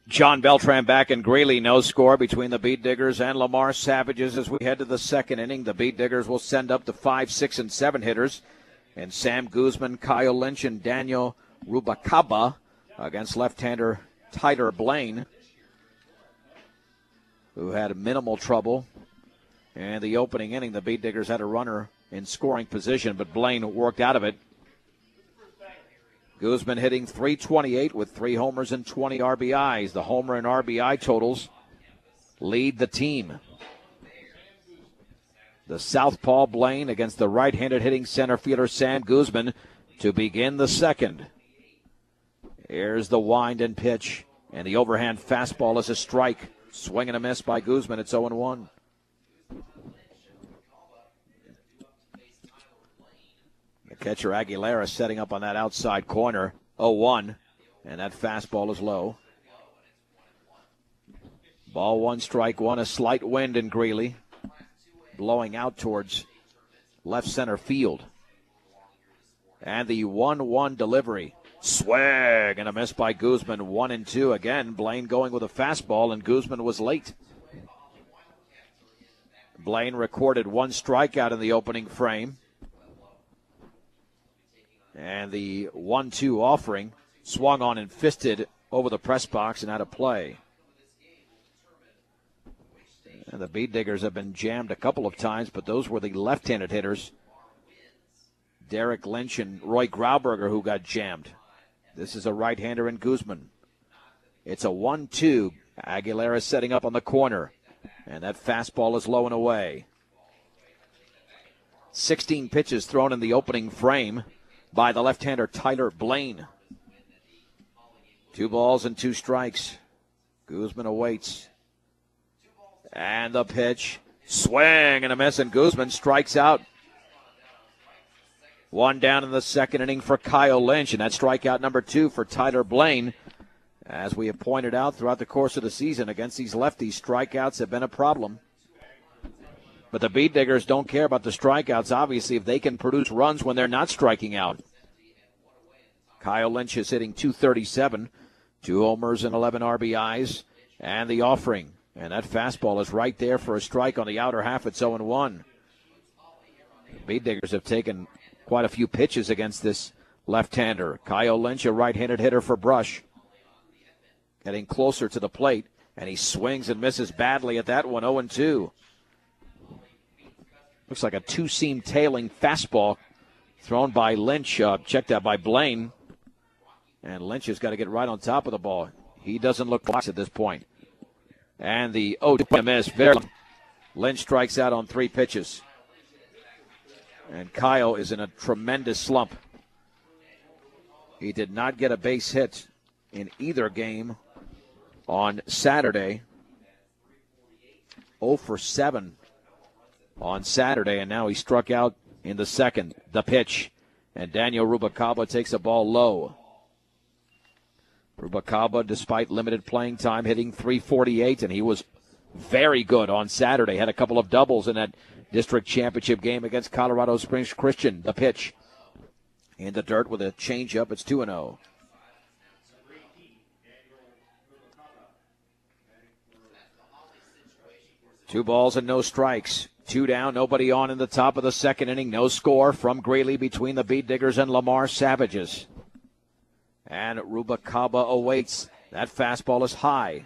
John Beltran back in Greeley. No score between the Beat Diggers and Lamar Savages as we head to the second inning. The Beat Diggers will send up the 5, 6, and 7 hitters. And Sam Guzman, Kyle Lynch, and Daniel Rubacaba against left-hander Tyler Blaine, who had minimal trouble. And the opening inning, the Beat Diggers had a runner in scoring position, but Blaine worked out of it. Guzman hitting .328 with 3 homers and 20 RBIs. The homer and RBI totals lead the team. The southpaw Blaine against the right-handed hitting center fielder Sam Guzman to begin the second. Here's the wind and pitch, and the overhand fastball is a strike. Swing and a miss by Guzman. It's 0-1. The catcher Aguilera setting up on that outside corner. 0-1, and that fastball is low. Ball 1, strike 1. A slight wind in Greeley, blowing out towards left center field. And the 1-1 delivery. Swag and a miss by Guzman. 1-2 again. Blaine going with a fastball, and Guzman was late. Blaine recorded 1 strikeout in the opening frame. And the 1-2 offering swung on and fisted over the press box and out of play. And the Beat Diggers have been jammed a couple of times, but those were the left-handed hitters, Derek Lynch and Roy Grauberger, who got jammed. This is a right-hander in Guzman. It's a 1-2. Aguilera setting up on the corner, and that fastball is low and away. 16 pitches thrown in the opening frame by the left-hander Tyler Blaine. 2 balls and 2 strikes. Guzman awaits. And the pitch. Swing and a miss, and Guzman strikes out. 1 down in the second inning for Kyle Lynch, and that's strikeout number 2 for Tyler Blaine. As we have pointed out throughout the course of the season, against these lefties, strikeouts have been a problem. But the Beat Diggers don't care about the strikeouts, obviously, if they can produce runs when they're not striking out. Kyle Lynch is hitting .237, 2 homers and 11 RBIs, and the offering. And that fastball is right there for a strike on the outer half. It's 0-1. Beat Diggers have taken quite a few pitches against this left-hander. Kyle Lynch, a right-handed hitter for Brush, getting closer to the plate, and he swings and misses badly at that one. 0-2. Looks like a 2-seam tailing fastball thrown by Lynch, checked out by Blaine. And Lynch has got to get right on top of the ball. He doesn't look box at this point. And the 0-2 miss. Lynch strikes out on 3 pitches. And Kyle is in a tremendous slump. He did not get a base hit in either game on Saturday. 0 for 7 on Saturday, and now he struck out in the second. The pitch, and Daniel Rubacaba takes a ball low. Rubacaba, despite limited playing time, hitting .348, and he was very good on Saturday. Had a couple of doubles in that district championship game against Colorado Springs Christian. The pitch in the dirt with a changeup. It's 2-0. Two balls and no strikes. 2 down, nobody on in the top of the second inning. No score from Greeley between the Beat Diggers and Lamar Savages. And Rubacaba awaits. That fastball is high.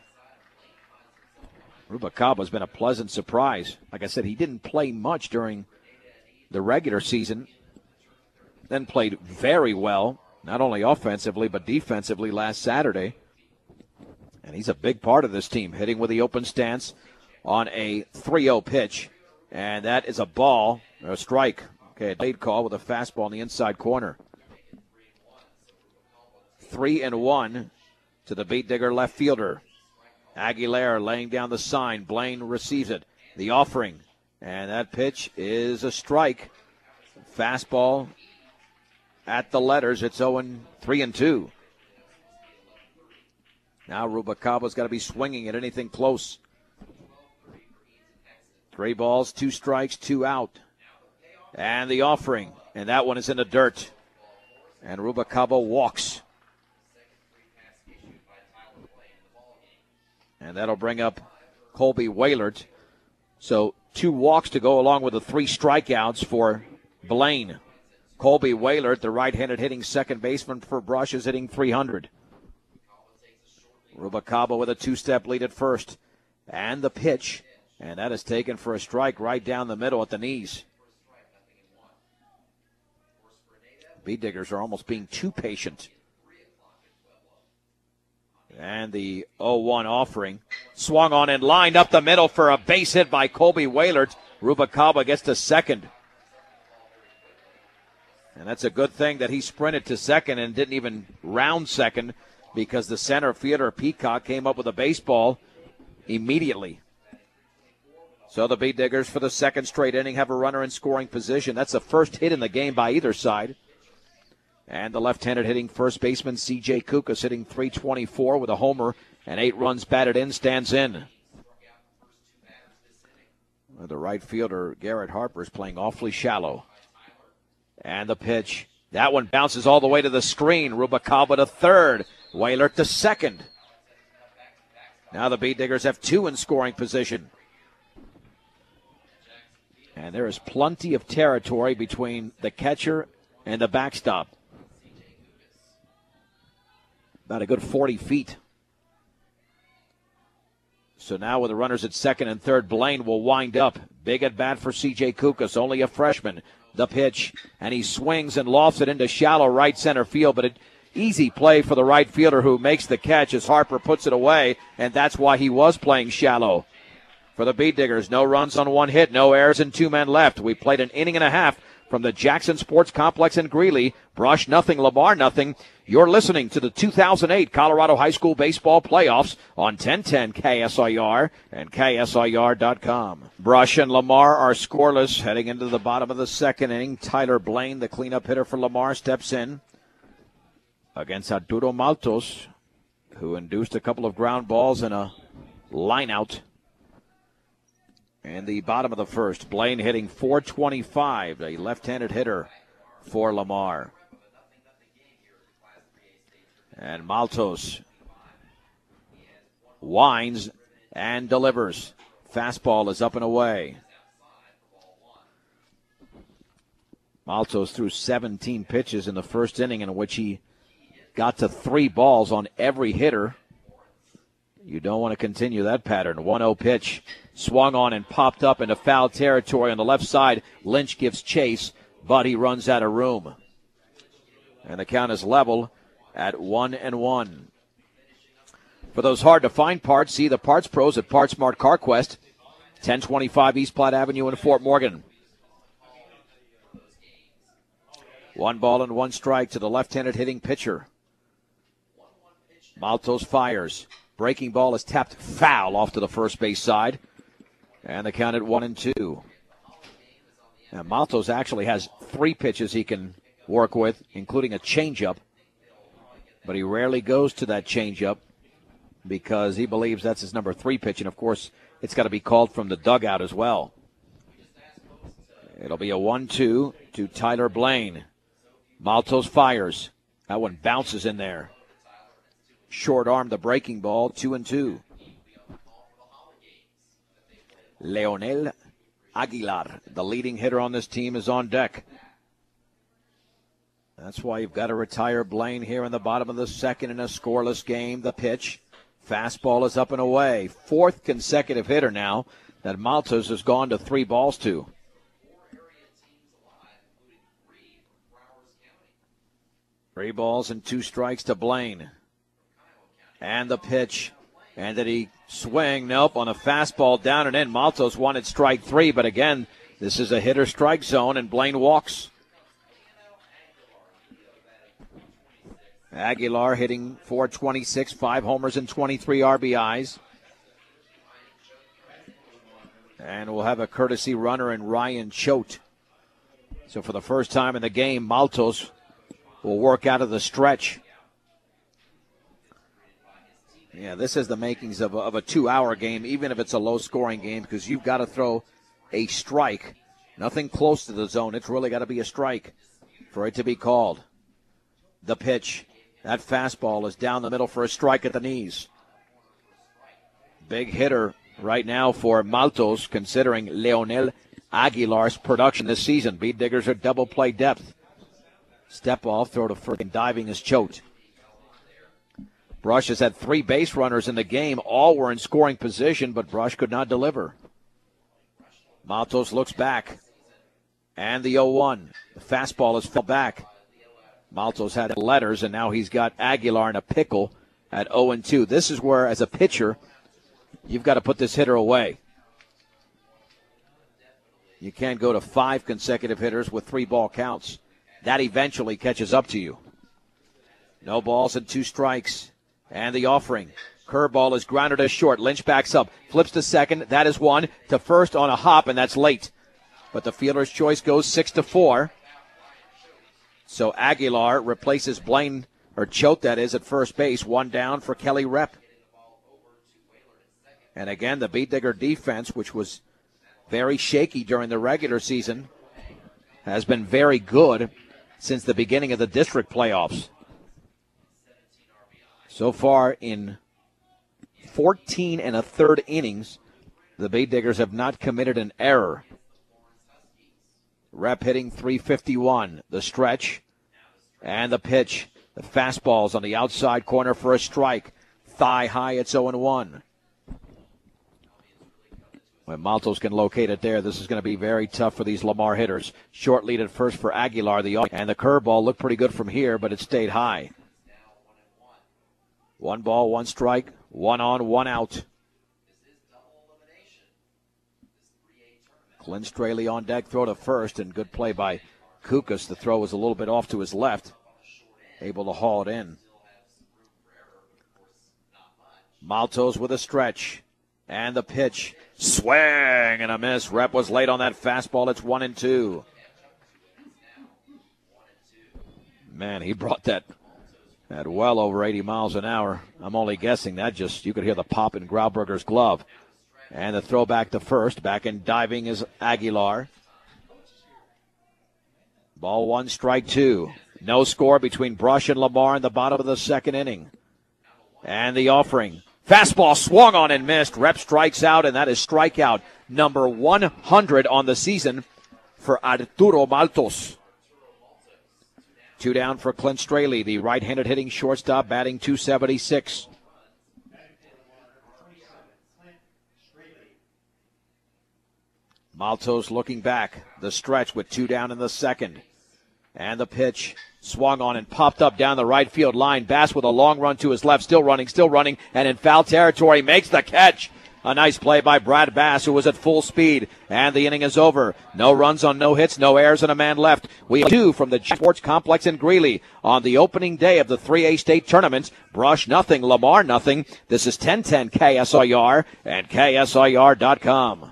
Rubacaba's been a pleasant surprise. Like I said, he didn't play much during the regular season. Then played very well, not only offensively but defensively last Saturday. And he's a big part of this team, hitting with the open stance on a 3-0 pitch. And that is a ball, or a strike. Okay, a late call with a fastball in the inside corner. 3-1 to the Beat Digger left fielder. Aguilera laying down the sign. Blaine receives it. The offering. And that pitch is a strike. Fastball at the letters. It's 3-2. Now Rubacaba's got to be swinging at anything close. 3 balls, 2 strikes, 2 out. And the offering. And that one is in the dirt. And Rubacaba walks. And that'll bring up Colby Waylert. So 2 walks to go along with the 3 strikeouts for Blaine. Colby Waylert, the right-handed hitting second baseman for Brush, is hitting .300. Rubalcaba with a 2-step lead at first. And the pitch. And that is taken for a strike right down the middle at the knees. Bee Diggers are almost being too patient. And the 0-1 offering. Swung on and lined up the middle for a base hit by Colby Waylert. Rubalcaba gets to second. And that's a good thing that he sprinted to second and didn't even round second, because the center fielder, Peacock, came up with a baseball immediately. So the Bee Diggers, for the second straight inning, have a runner in scoring position. That's the first hit in the game by either side. And the left-handed hitting first baseman, C.J. Kukas, hitting .324 with a homer and 8 runs batted in, stands in. The right fielder, Garrett Harper, is playing awfully shallow. And the pitch. That one bounces all the way to the screen. Rubalcaba to third. Waylert to second. Now the Bee Diggers have 2 in scoring position. And there is plenty of territory between the catcher and the backstop. About a good 40 feet. So now with the runners at second and third, Blaine will wind up. Big at bat for C.J. Kukas, only a freshman. The pitch, and he swings and lofts it into shallow right center field, but an easy play for the right fielder who makes the catch as Harper puts it away, and that's why he was playing shallow. For the Bee Diggers, no runs on 1 hit, no errors, and 2 men left. We played an inning and a half from the Jackson Sports Complex in Greeley. Brush nothing, Lamar nothing. You're listening to the 2008 Colorado High School Baseball Playoffs on 1010 KSIR and KSIR.com. Brush and Lamar are scoreless heading into the bottom of the second inning. Tyler Blaine, the cleanup hitter for Lamar, steps in against Arturo Maltos, who induced a couple of ground balls and a line out. And the bottom of the first, Blaine hitting .425, a left-handed hitter for Lamar. And Maltos winds and delivers. Fastball is up and away. Maltos threw 17 pitches in the first inning, in which he got to 3 balls on every hitter. You don't want to continue that pattern. 1-0 pitch. Swung on and popped up into foul territory on the left side. Lynch gives chase, but he runs out of room. And the count is level at 1-1. For those hard-to-find parts, see the parts pros at PartsMart CarQuest, 1025 East Platte Avenue in Fort Morgan. 1 ball and 1 strike to the left-handed hitting pitcher. Maltos fires. Breaking ball is tapped foul off to the first base side. And the count at 1-2. Now, Maltos actually has 3 pitches he can work with, including a changeup. But he rarely goes to that changeup because he believes that's his number 3 pitch. And, of course, it's got to be called from the dugout as well. It'll be a 1-2 to Tyler Blaine. Maltos fires. That one bounces in there. Short arm, the breaking ball, 2-2. Leonel Aguilar, the leading hitter on this team, is on deck. That's why you've got to retire Blaine here in the bottom of the second in a scoreless game. The pitch. Fastball is up and away. 4th consecutive hitter now that Maltos has gone to 3 balls to. Three balls and 2 strikes to Blaine. And the pitch. And did he swing? Nope. On a fastball down and in. Maltos wanted strike 3, but again, this is a hitter strike zone, and Blaine walks. Aguilar hitting .426, 5 homers and 23 RBIs. And we'll have a courtesy runner in Ryan Choate. So for the first time in the game, Maltos will work out of the stretch. Yeah, this is the makings of a 2-hour game, even if it's a low-scoring game, because you've got to throw a strike. Nothing close to the zone. It's really got to be a strike for it to be called. The pitch. That fastball is down the middle for a strike at the knees. Big hitter right now for Maltos, considering Leonel Aguilar's production this season. Beat Diggers are double play depth. Step off, throw to first, and diving is choked. Brush has had 3 base runners in the game. All were in scoring position, but Brush could not deliver. Maltos looks back. And the 0-1. The fastball is fell back. Maltos had letters, and now he's got Aguilar in a pickle at 0-2. This is where, as a pitcher, you've got to put this hitter away. You can't go to 5 consecutive hitters with 3 ball counts. That eventually catches up to you. No balls and 2 strikes. And the offering. Curveball is grounded to short. Lynch backs up. Flips to second. That is 1. To first on a hop, and that's late. But the fielder's choice goes 6-4. So Aguilar replaces Blaine, or Choate that is, at first base. 1 down for Kelly Rep. And again, the Beat Digger defense, which was very shaky during the regular season, has been very good since the beginning of the district playoffs. So far in 14 1/3 innings, the Beat Diggers have not committed an error. Rep hitting .351. The stretch and the pitch. The fastball's on the outside corner for a strike. Thigh high, it's 0-1. When Maltos can locate it there, this is going to be very tough for these Lamar hitters. Short lead at first for Aguilar. And the curveball looked pretty good from here, but it stayed high. 1 ball, 1 strike, 1 on, 1 out. Clint Straley on deck, throw to first, and good play by Kukas. The throw was a little bit off to his left. Able to haul it in. Maltos with a stretch. And the pitch. Swing and a miss. Rep was late on that fastball. It's 1-2. Man, he brought that at well over 80 miles an hour. I'm only guessing that. Just you could hear the pop in Grauberger's glove. And the throw back to first. Back in diving is Aguilar. Ball 1, strike 2. No score between Brush and Lamar in the bottom of the 2nd inning. And the offering. Fastball swung on and missed. Rep strikes out, and that is strikeout number 100 on the season for Arturo Maltos. 2 down for Clint Straley, the right-handed hitting shortstop, batting .276. Maltos looking back. The stretch with 2 down in the 2nd. And the pitch swung on and popped up down the right field line. Bass with a long run to his left, still running, and in foul territory makes the catch. A nice play by Brad Bass, who was at full speed. And the inning is over. No runs on no hits, no errors, and a man left. We have 2 from the Sports Complex in Greeley on the opening day of the 3A state tournaments. Brush nothing, Lamar nothing. This is 1010 KSIR and KSIR.com.